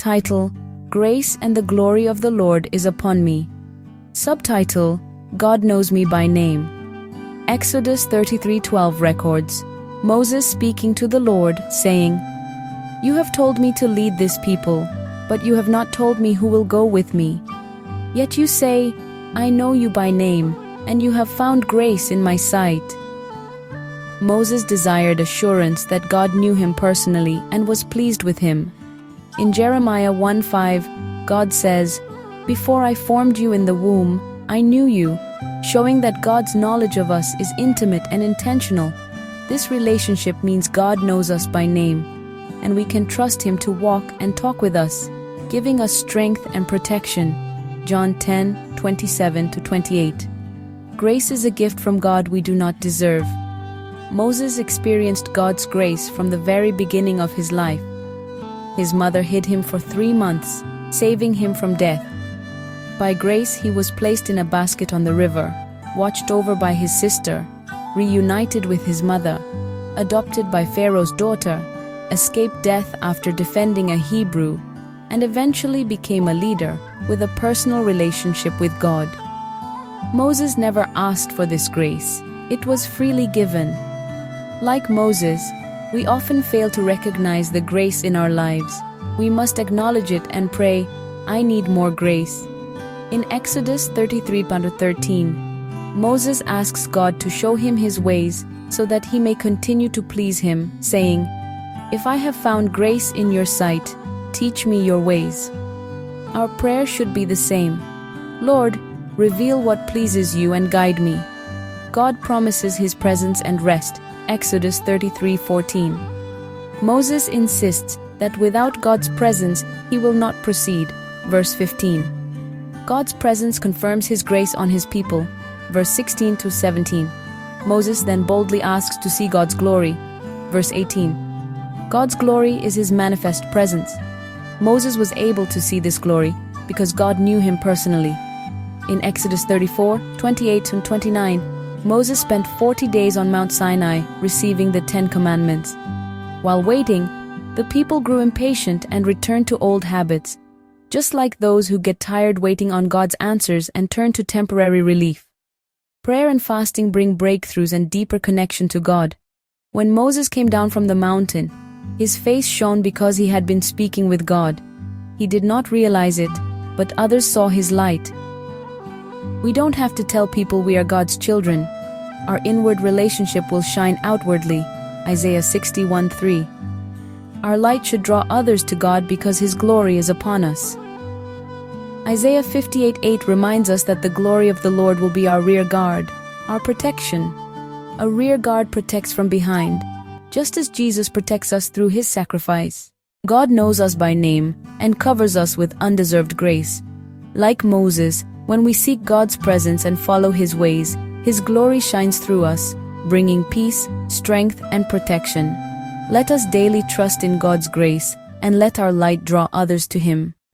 Title: Grace and the Glory of the Lord is upon me. Subtitle: God knows me by name. Exodus 33:12 records Moses speaking to the Lord, saying, "You have told me to lead this people, but you have not told me who will go with me. Yet you say, I know you by name, and you have found grace in my sight." Moses desired assurance that God knew him personally and was pleased with him. In Jeremiah 1:5, God says, "Before I formed you in the womb, I knew you," showing that God's knowledge of us is intimate and intentional. This relationship means God knows us by name, and we can trust Him to walk and talk with us, giving us strength and protection. John 10:27-28. Grace is a gift from God we do not deserve. Moses experienced God's grace from the very beginning of his life. His mother hid him for 3 months, saving him from death. By grace he was placed in a basket on the river, watched over by his sister, reunited with his mother, adopted by Pharaoh's daughter, escaped death after defending a Hebrew, and eventually became a leader with a personal relationship with God. Moses never asked for this grace. It was freely given. Like Moses, we often fail to recognize the grace in our lives. We must acknowledge it and pray, "I need more grace." In Exodus 33:13, Moses asks God to show him his ways so that he may continue to please him, saying, "If I have found grace in your sight, teach me your ways." Our prayer should be the same. "Lord, reveal what pleases you and guide me." God promises his presence and rest. Exodus 33:14. Moses insists that without God's presence, he will not proceed. Verse 15. God's presence confirms his grace on his people. Verse 16-17. Moses then boldly asks to see God's glory. Verse 18. God's glory is his manifest presence. Moses was able to see this glory because God knew him personally. In Exodus 34:28-29, Moses spent 40 days on Mount Sinai receiving the 10 Commandments. While waiting, the people grew impatient and returned to old habits, just like those who get tired waiting on God's answers and turn to temporary relief. Prayer and fasting bring breakthroughs and deeper connection to God. When Moses came down from the mountain, his face shone because he had been speaking with God. He did not realize it, but others saw his light. We don't have to tell people we are God's children. Our inward relationship will shine outwardly. Isaiah 61:3. Our light should draw others to God because His glory is upon us. Isaiah 58:8 reminds us that the glory of the Lord will be our rear guard, our protection. A rear guard protects from behind, just as Jesus protects us through His sacrifice. God knows us by name and covers us with undeserved grace. Like Moses, when we seek God's presence and follow His ways, His glory shines through us, bringing peace, strength, and protection. Let us daily trust in God's grace and let our light draw others to Him.